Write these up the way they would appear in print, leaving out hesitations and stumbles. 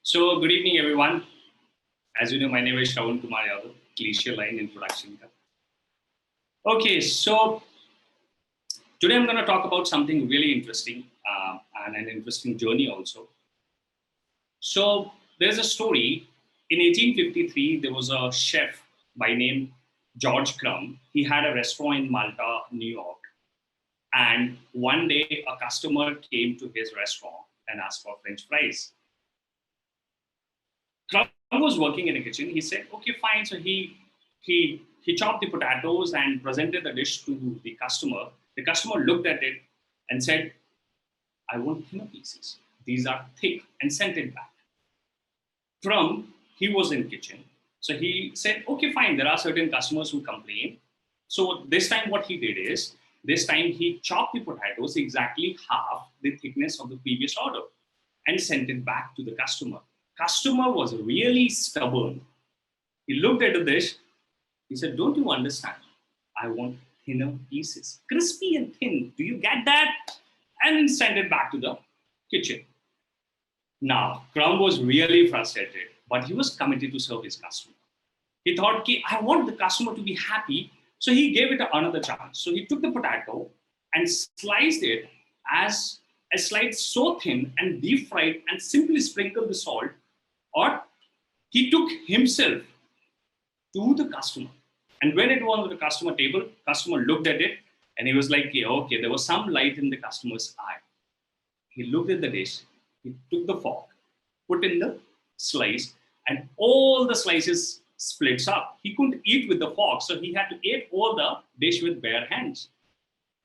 So, good evening, everyone. As you know, my name is Shrawan Kumar Yadav, cliche line introduction. Okay, so today I'm going to talk about something really interesting and an interesting journey also. So, there's a story. In 1853, there was a chef by name George Crumb. He had a restaurant in Malta, New York. And one day, a customer came to his restaurant and asked for French fries. Crumb was working in a kitchen. He said, "Okay, fine." So he chopped the potatoes and presented the dish to the customer. The customer looked at it and said, "I want thinner pieces. These are thick," and sent it back. Crumb, he was in kitchen. So he said, "Okay, fine. There are certain customers who complain." So this time what he did is, this time he chopped the potatoes exactly half the thickness of the previous order and sent it back to the customer. Customer was really stubborn. He looked at the dish. He said, "Don't you understand? I want thinner pieces, crispy and thin. Do you get that?" And sent it back to the kitchen. Now, Crumb was really frustrated, but he was committed to serve his customer. He thought, "I want the customer to be happy." So he gave it another chance. So he took the potato and sliced it as a slice so thin and deep fried and simply sprinkled the salt, or he took himself to the customer. And when it was on the customer table, customer looked at it and he was like, "Yeah, okay," there was some light in the customer's eye. He looked at the dish, he took the fork, put in the slice, and all the slices splits up. He couldn't eat with the fork, so he had to eat all the dish with bare hands.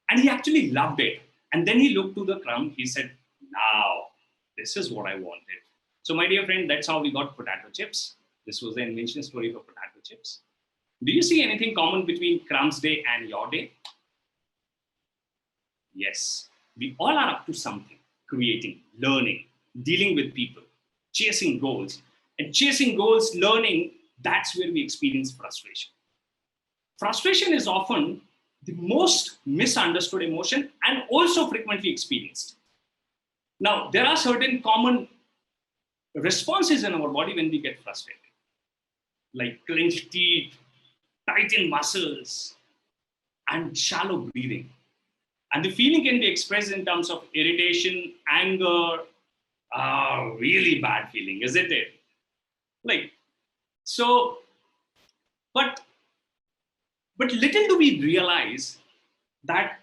And he actually loved it. And then he looked to the crumb, he said, "Now, this is what I wanted." So my dear friend, that's how we got potato chips. This was the invention story for potato chips. Do you see anything common between Crumb's day and your day? Yes, we all are up to something, creating, learning, dealing with people, chasing goals. And chasing goals, learning, that's where we experience frustration. Frustration is often the most misunderstood emotion and also frequently experienced. Now, there are certain common responses in our body when we get frustrated, like clenched teeth, tightened muscles, and shallow breathing. And the feeling can be expressed in terms of irritation, anger, really bad feeling, isn't it? Like, so, but little do we realize that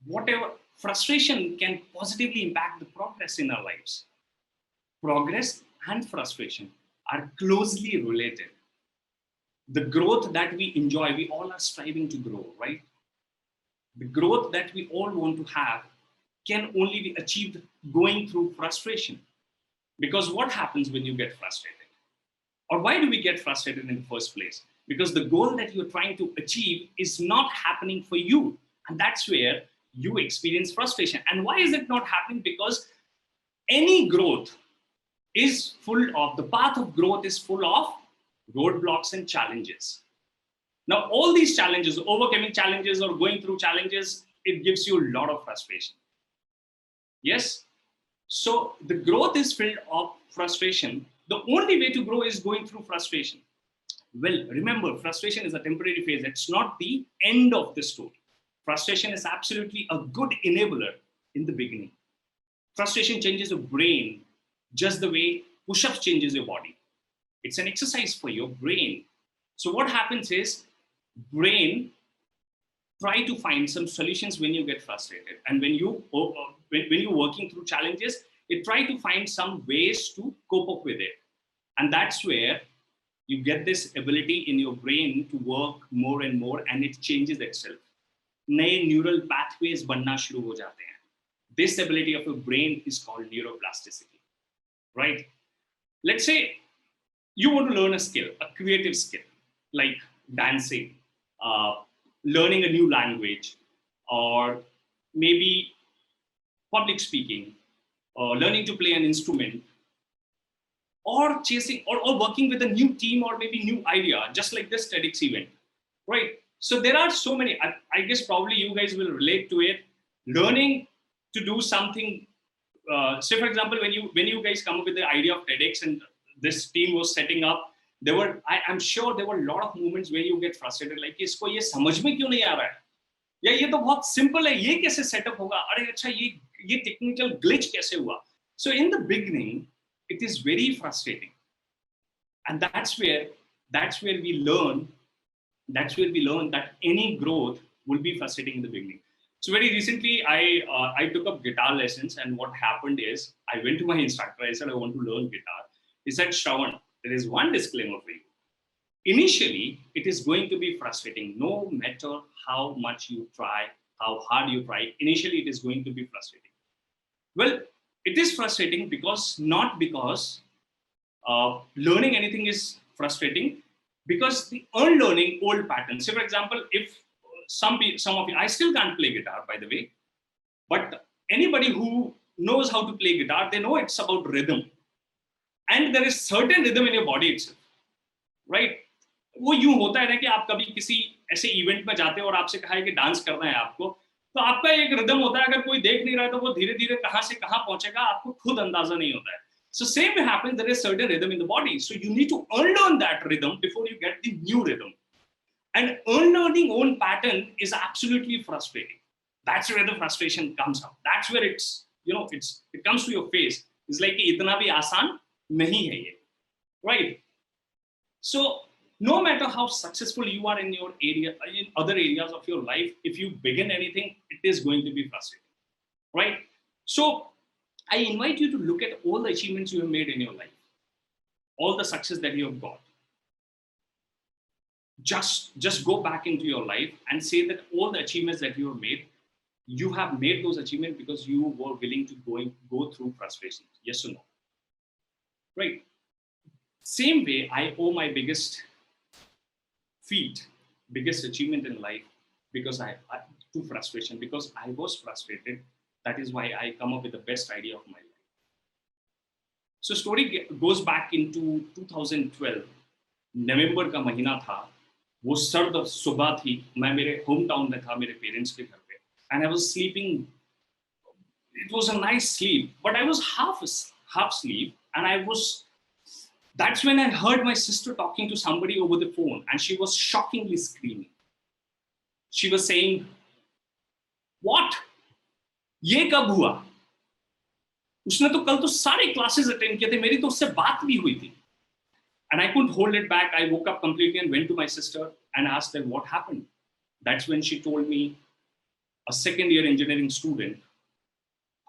whatever frustration can positively impact the progress in our lives. Progress and frustration are closely related. The growth that we enjoy, we all are striving to grow, right? The growth that we all want to have can only be achieved going through frustration. Because what happens when you get frustrated? Or why do we get frustrated in the first place? Because the goal that you're trying to achieve is not happening for you. And that's where you experience frustration. And why is it not happening? Because any growth is full of, the path of growth is full of roadblocks and challenges. Now, all these challenges, overcoming challenges or going through challenges, it gives you a lot of frustration. Yes? So the growth is filled of frustration. The only way to grow is going through frustration. Well, remember, frustration is a temporary phase. It's not the end of the story. Frustration is absolutely a good enabler in the beginning. Frustration changes your brain just the way push-ups changes your body. It's an exercise for your brain. So what happens is, brain try to find some solutions when you get frustrated. And when you're working through challenges, it try to find some ways to cope up with it. And that's where you get this ability in your brain to work more and more, and it changes itself. नए neural pathways बनना शुरू हो जाते हैं. This ability of your brain is called neuroplasticity, right? Let's say you want to learn a skill, a creative skill, like dancing, learning a new language, or maybe public speaking, or learning to play an instrument, or chasing or working with a new team or maybe new idea, just like this TEDx event, right? So there are so many, I guess probably you guys will relate to it. Learning to do something, say for example, when you guys come up with the idea of TEDx and this team was setting up, I'm sure there were a lot of moments where you get frustrated, like इसको ये समझ में क्यों नहीं आ रहा है, या ये तो बहुत सिंपल है, ये कैसे सेटअप होगा, अरे अच्छा ये टेक्निकल ग्लिच कैसे हुआ. So in the beginning, it is very frustrating, and that's where we learn that any growth will be frustrating in the beginning. So very recently, I took up guitar lessons, and what happened is I went to my instructor. I said I want to learn guitar. He said, Shrawan, there is one disclaimer for you. Initially, it is going to be frustrating, no matter how much you try, how hard you try. Initially, it is going to be frustrating. Well, it is frustrating not because learning anything is frustrating, because the unlearning old patterns. So, for example, if some of you, I still can't play guitar, by the way, but anybody who knows how to play guitar, they know it's about rhythm, and there is certain rhythm in your body itself, right? वो यूं होता है ना कि आप कभी किसी ऐसे इवेंट में जाते हो और आपसे कहा है कि डांस करना है आपको, तो आपका एक रिदम होता है, अगर कोई देख नहीं रहा है तो वो धीरे धीरे कहां से कहां पहुंचेगा आपको खुद अंदाजा नहीं होता है. So same happens, there is certain rhythm in the body, so you need to unlearn that rhythm before you get the new rhythm. And unlearning old pattern is absolutely frustrating. That's where the frustration comes out. That's where it comes to your face. It's like itna bhi aasan nahi hai ye, right? So no matter how successful you are in your area, in other areas of your life, if you begin anything, it is going to be frustrating, right? So I invite you to look at all the achievements you have made in your life, all the success that you have got. Just go back into your life and say that all the achievements that you have made those achievements because you were willing to go through frustrations. Yes or no? Right? Same way, I owe my biggest achievement in life because to frustration, because I was frustrated. That is why I come up with the best idea of my life. So story goes back into 2012. नवंबर का महीना था, वो सर्द सुबह थी, मैं मेरे home town में था, मेरे पेरेंट्स के घर पे, and I was sleeping. It was a nice sleep, but I was half asleep, and that's when I heard my sister talking to somebody over the phone, and she was shockingly screaming. She was saying, "What? ये कब हुआ? उसने तो कल तो सारे classes attend किए थे, मेरी तो उससे बात भी हुई थी." And I couldn't hold it back. I woke up completely and went to my sister and asked her what happened. That's when she told me a second-year engineering student,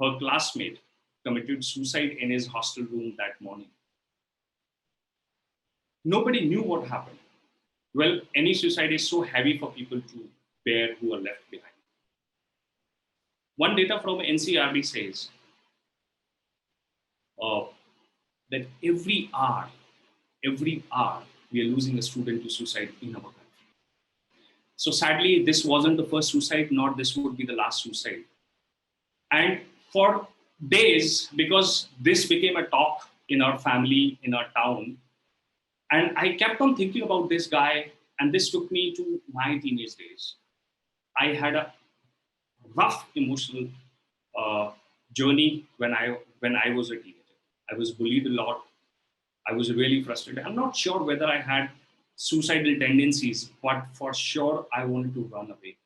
her classmate, committed suicide in his hostel room that morning. Nobody knew what happened. Well, any suicide is so heavy for people to bear who are left behind. One data from NCRB says that every hour, we are losing a student to suicide in our country. So sadly, this wasn't the first suicide, nor this would be the last suicide. And for days, because this became a talk in our family, in our town, and I kept on thinking about this guy, and this took me to my teenage days. I had a rough emotional journey when I was a teenager. I was bullied a lot. I was really frustrated. I'm not sure whether I had suicidal tendencies, but for sure I wanted to run away.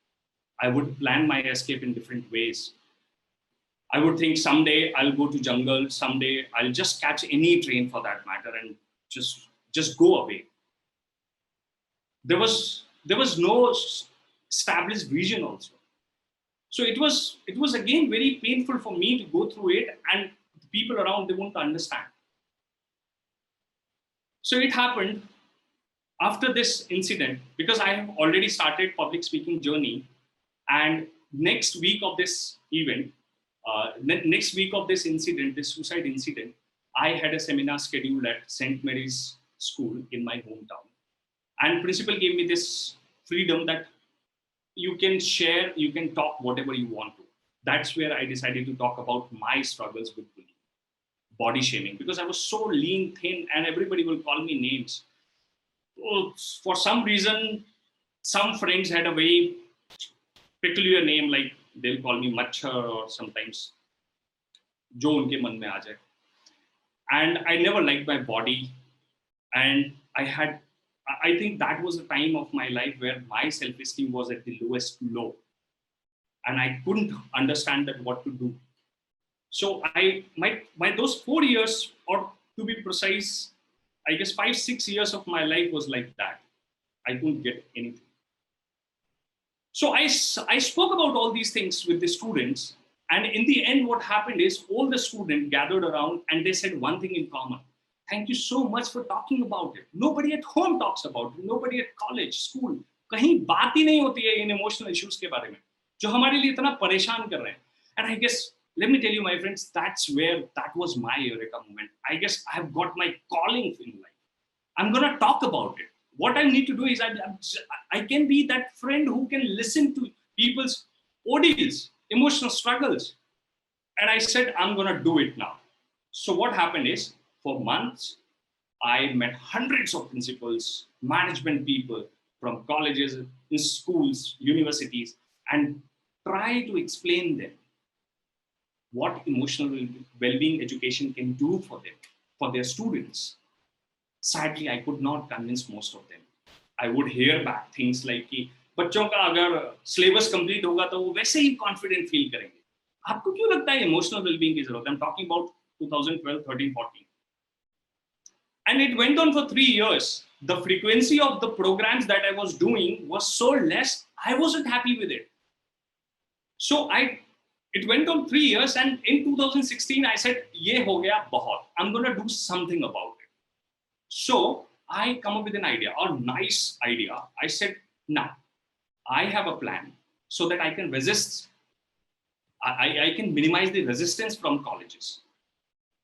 I would plan my escape in different ways. I would think someday I'll go to jungle, someday I'll just catch any train for that matter and just go away. There was no established vision also. So it was again very painful for me to go through it, and the people around, they won't understand. So it happened after this incident, because I have already started public speaking journey, and next week of this event, next week of this incident, this suicide incident, I had a seminar scheduled at St. Mary's School in my hometown. And principal gave me this freedom that you can share, you can talk whatever you want to. That's where I decided to talk about my struggles with bullying, body shaming, because I was so lean, thin, and everybody will call me names. For some reason, some friends had a very peculiar name, like they'll call me Machhar or sometimes जो उनके मन में आ जाए. and I never liked my body. And I think that was a time of my life where my self-esteem was at the lowest low, and I couldn't understand that what to do. So my those 4 years, or to be precise, I guess 5-6 years of my life was like that. I couldn't get anything. So I spoke about all these things with the students, and in the end, what happened is all the students gathered around and they said one thing in common: "Thank you so much for talking about it. Nobody at home talks about it. Nobody at college, school, कहीं बात ही नहीं होती है इन emotional issues के बारे में, जो हमारे लिए इतना परेशान कर रहे हैं." And I guess, let me tell you, my friends, that was my eureka moment. I guess I have got my calling in life. I'm gonna talk about it. What I need to do is I can be that friend who can listen to people's ordeals, emotional struggles. And I said, I'm going to do it now. So what happened is, for months, I met hundreds of principals, management people from colleges, schools, universities, and try to explain them what emotional well-being education can do for them, for their students. Sadly, I could not convince most of them. I would hear back things like कि बच्चों का अगर syllabus complete होगा तो वो वैसे ही confident feel करेंगे. आपको क्यों लगता है emotional well-being की जरूरत है? I'm talking about 2012, 13, 14. And it went on for 3 years. The frequency of the programs that I was doing was so less, I wasn't happy with it. So it went on 3 years, and in 2016, I said, ये हो गया बहुत. I'm going to do something about it. So I come up with an idea, a nice idea. I said, now I have a plan so that I can resist. I can minimize the resistance from colleges,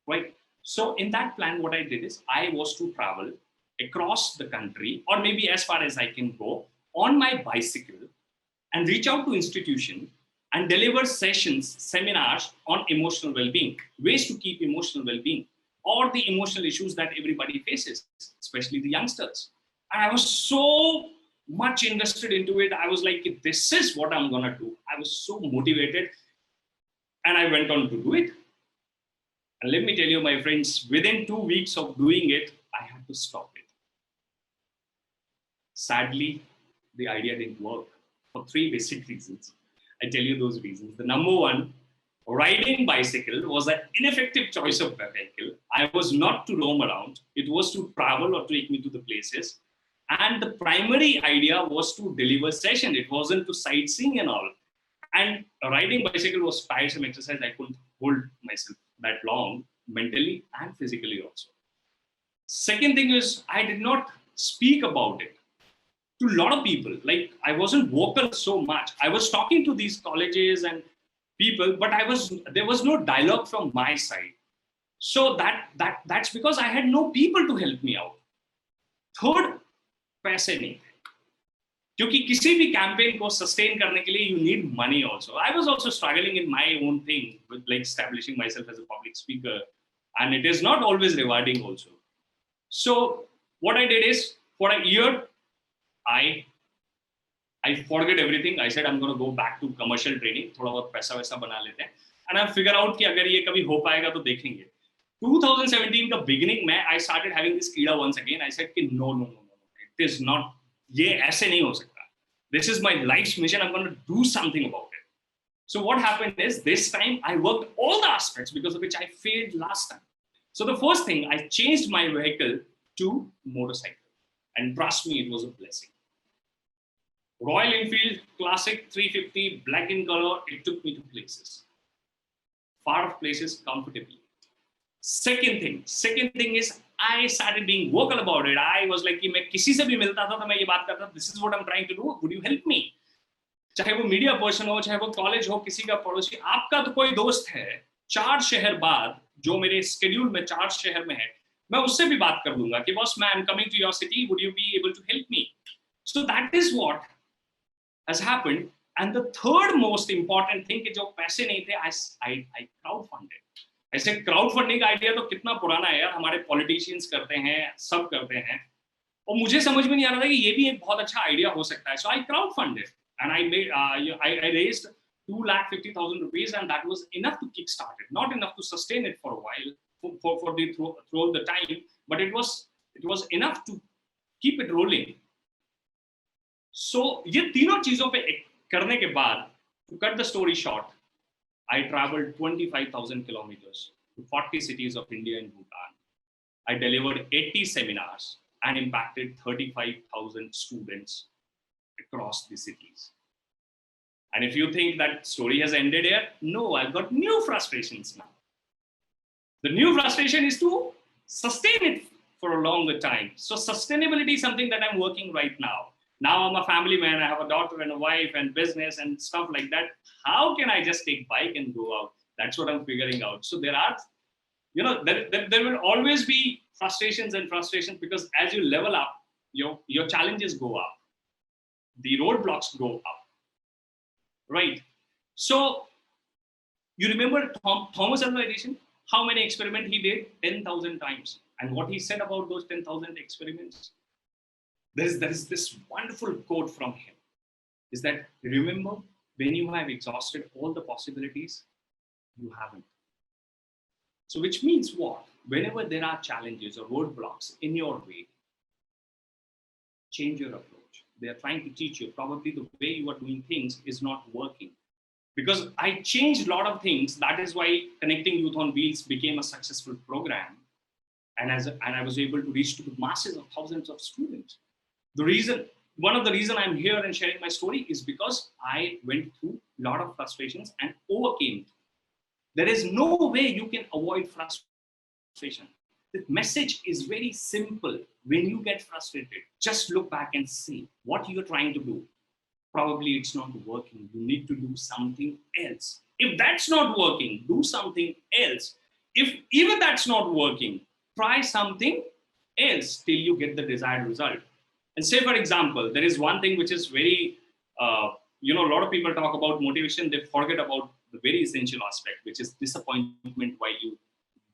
right? So in that plan, what I did is I was to travel across the country, or maybe as far as I can go, on my bicycle, and reach out to institutions and deliver sessions, seminars on emotional well-being, ways to keep emotional well-being, or the emotional issues that everybody faces, especially the youngsters. And I was so much invested into it. I was like, this is what I'm going to do. I was so motivated, and I went on to do it. And let me tell you, my friends, within 2 weeks of doing it, I had to stop it. Sadly, the idea didn't work for 3 basic reasons. I tell you those reasons. The number one, riding bicycle was an ineffective choice of vehicle. I was not to roam around. It was to travel or take me to the places. And the primary idea was to deliver session. It wasn't to sightseeing and all. And riding bicycle was tiresome exercise. I couldn't hold myself that long, mentally and physically also. Second thing is, I did not speak about it to a lot of people. Like, I wasn't vocal so much. I was talking to these colleges and people, but there was no dialogue from my side. So that's because I had no people to help me out. Third, पैसे नहीं थे, क्योंकि किसी भी campaign को sustain करने के लिए you need money also. I was also struggling in my own thing with like establishing myself as a public speaker, and it is not always rewarding also. So what I did is, for a year, I forget everything. I said I'm going to go back to commercial training. थोड़ा बहुत पैसा वैसा बना लेते हैं, and I figure out कि अगर ये कभी हो पाएगा तो देखेंगे. 2017 का beginning में I started having this कीड़ा once again. I said कि no, it is not. ये ऐसे नहीं हो सकता. This is my life's mission. I'm going to do something about it. So what happened is, this time I worked all the aspects because of which I failed last time. So the first thing, I changed my vehicle to motorcycle, and trust me, it was a blessing. Royal Enfield Classic 350, black in color. It took me to places, far off places, comfortably. Second thing is, I started being vocal about it. I was like कि मैं किसी से भी मिलता था तो मैं ये बात करता था, this is what I'm trying to do, would you help me? चाहे वो मीडिया पर्सन हो, चाहे वो कॉलेज हो, किसी का पड़ोसी, आपका तो कोई दोस्त है 4 शहर बाद जो मेरे स्केड्यूल में 4 शहर में है, मैं उससे भी बात कर दूंगा कि बॉस, मैं I'm coming to your city, would you be able to help me? So that is what has happened. And the third most important thing कि जो पैसे नहीं थे, I crowdfunded. ऐसे क्राउड फंडिंग का आइडिया तो कितना पुराना है यार, हमारे पॉलिटिशियंस करते हैं, सब करते हैं, और मुझे समझ में नहीं आ रहा था कि ये भी एक बहुत अच्छा आइडिया हो सकता है. So I crowdfunded and I raised 250,000 rupees, and that was enough to kickstart it, not enough to sustain it for a while, throughout the time, but it was enough to keep it rolling. So ये तीनों चीजों पे करने के बाद, to cut the story short, I traveled 25,000 kilometers to 40 cities of India and Bhutan. I delivered 80 seminars and impacted 35,000 students across the cities. And if you think that story has ended here, no, I've got new frustrations now. The new frustration is to sustain it for a longer time. So sustainability is something that I'm working right now. Now I'm a family man, I have a daughter and a wife and business and stuff like that. How can I just take bike and go out? That's what I'm figuring out. So there are, there will always be frustrations because as you level up, your challenges go up. The roadblocks go up, right? So you remember Thomas Alva Edison? How many experiments he did? 10,000 times. And what he said about those 10,000 experiments? There is this wonderful quote from him, is that, remember, when you have exhausted all the possibilities, you haven't. So which means what? Whenever there are challenges or roadblocks in your way, change your approach. They are trying to teach you probably the way you are doing things is not working. Because I changed a lot of things. That is why Connecting Youth on Wheels became a successful program. And I was able to reach to the masses of thousands of students. One of the reasons I'm here and sharing my story is because I went through a lot of frustrations and overcame. There is no way you can avoid frustration. The message is very simple. When you get frustrated, just look back and see what you're trying to do. Probably it's not working. You need to do something else. If that's not working, do something else. If even that's not working, try something else till you get the desired result. And say, for example, there is one thing which is very, a lot of people talk about motivation. They forget about the very essential aspect, which is disappointment while you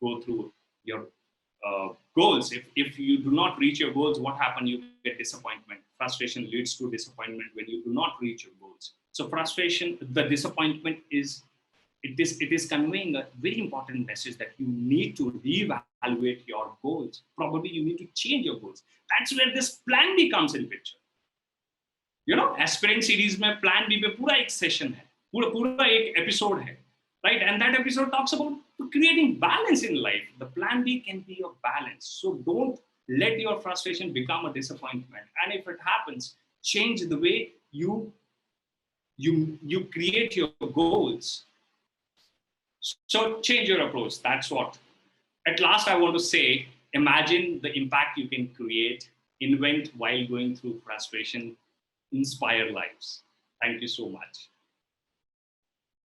go through your goals. If you do not reach your goals, what happens? You get disappointment. Frustration leads to disappointment when you do not reach your goals. So frustration, the disappointment is conveying a very important message that you need to reevaluate your goals. Probably you need to change your goals. That's where this plan B comes in picture. Aspirant series में plan B पे पूरा एक session है, पूरा एक episode है, right? And that episode talks about creating balance in life. The plan B can be your balance. So don't let your frustration become a disappointment. And if it happens, change the way you create your goals. So change your approach. That's what. At last, I want to say, imagine the impact you can create, invent while going through frustration, inspire lives. Thank you so much.